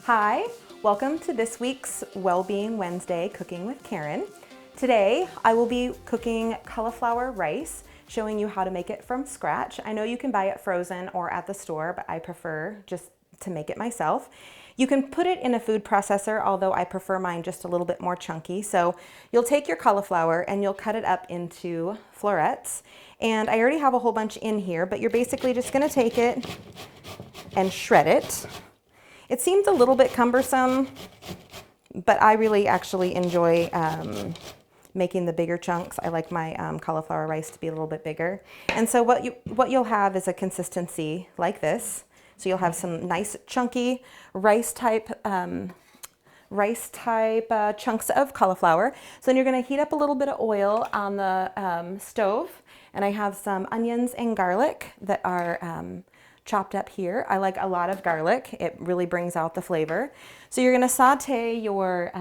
Hi, welcome to this week's Wellbeing Wednesday Cooking with Karen. Today I will be cooking cauliflower rice, showing you how to make it from scratch. I know you can buy it frozen or at the store, but I prefer just to make it myself. You can put it in a food processor, although I prefer mine just a little bit more chunky. So you'll take your cauliflower and you'll cut it up into florets. And I already have a whole bunch in here, but you're basically just gonna take it and shred it. It seems a little bit cumbersome, but I really actually enjoy making the bigger chunks. I like my cauliflower rice to be a little bit bigger. And so what you'll have is a consistency like this. So you'll have some nice chunky rice type chunks of cauliflower. So then you're gonna heat up a little bit of oil on the stove. And I have some onions and garlic that are chopped up here. I like a lot of garlic. It really brings out the flavor. So you're gonna saute your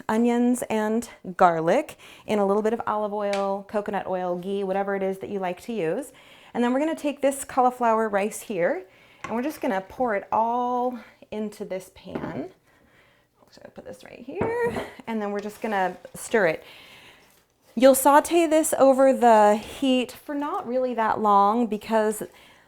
onions and garlic in a little bit of olive oil, coconut oil, ghee, whatever it is that you like to use. And then we're gonna take this cauliflower rice here and we're just gonna pour it all into this pan. So I'm gonna put this right here and then we're just gonna stir it. You'll saute this over the heat for not really that long because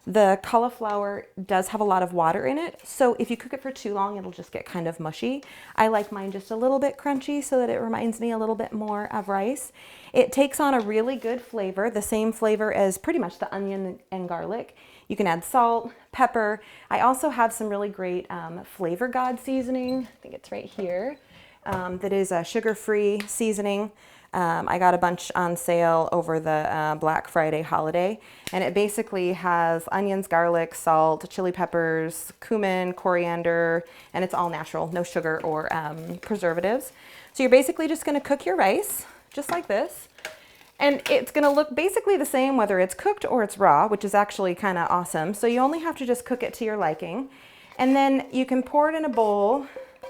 the cauliflower does have a lot of water in it, so if you cook it for too long, it'll just get kind of mushy. I like mine just a little bit crunchy so that it reminds me a little bit more of rice. It takes on a really good flavor, the same flavor as pretty much the onion and garlic. You can add salt, pepper. I also have some really great Flavor God seasoning. I think it's right here. That is a sugar-free seasoning. I got a bunch on sale over the Black Friday holiday, and it basically has onions, garlic, salt, chili peppers, cumin, coriander, and it's all natural, no sugar or preservatives. So you're basically just gonna cook your rice, just like this, and it's gonna look basically the same whether it's cooked or it's raw, which is actually kind of awesome. So you only have to just cook it to your liking, and then you can pour it in a bowl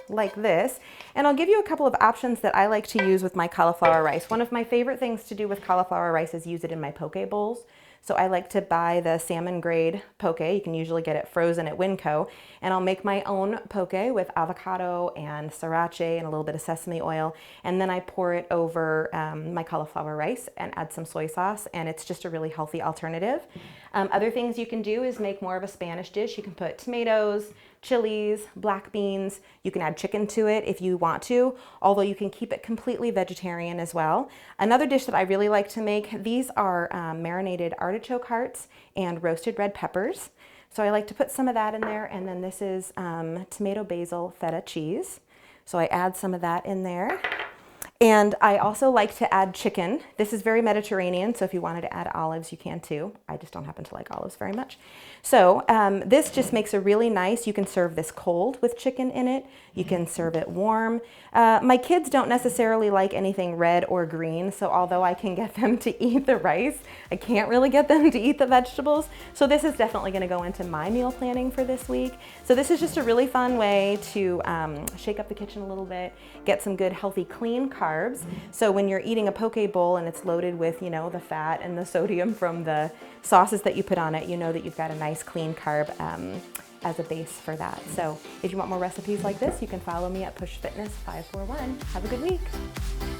like this. And I'll give you a couple of options that I like to use with my cauliflower rice. One of my favorite things to do with cauliflower rice is use it in my poke bowls. So I like to buy the salmon grade poke. You can usually get it frozen at Winco. And I'll make my own poke with avocado and sriracha and a little bit of sesame oil. And then I pour it over my cauliflower rice and add some soy sauce. And it's just a really healthy alternative. Other things you can do is make more of a Spanish dish. You can put tomatoes, chilies, black beans. You can add chicken to it if you want to, although you can keep it completely vegetarian as well. Another dish that I really like to make, these are marinated artichoke hearts and roasted red peppers. So I like to put some of that in there, and then this is tomato basil feta cheese. So I add some of that in there. And I also like to add chicken. This is very Mediterranean, so if you wanted to add olives, you can too. I just don't happen to like olives very much. So this just makes a really nice, you can serve this cold with chicken in it. You can serve it warm. My kids don't necessarily like anything red or green, so although I can get them to eat the rice, I can't really get them to eat the vegetables. So this is definitely gonna go into my meal planning for this week. So this is just a really fun way to shake up the kitchen a little bit, get some good, healthy, clean carbs. So when you're eating a poke bowl and it's loaded with, you know, the fat and the sodium from the sauces that you put on it, you know that you've got a nice clean carb as a base for that. So if you want more recipes like this, you can follow me at Push Fitness 541. Have a good week.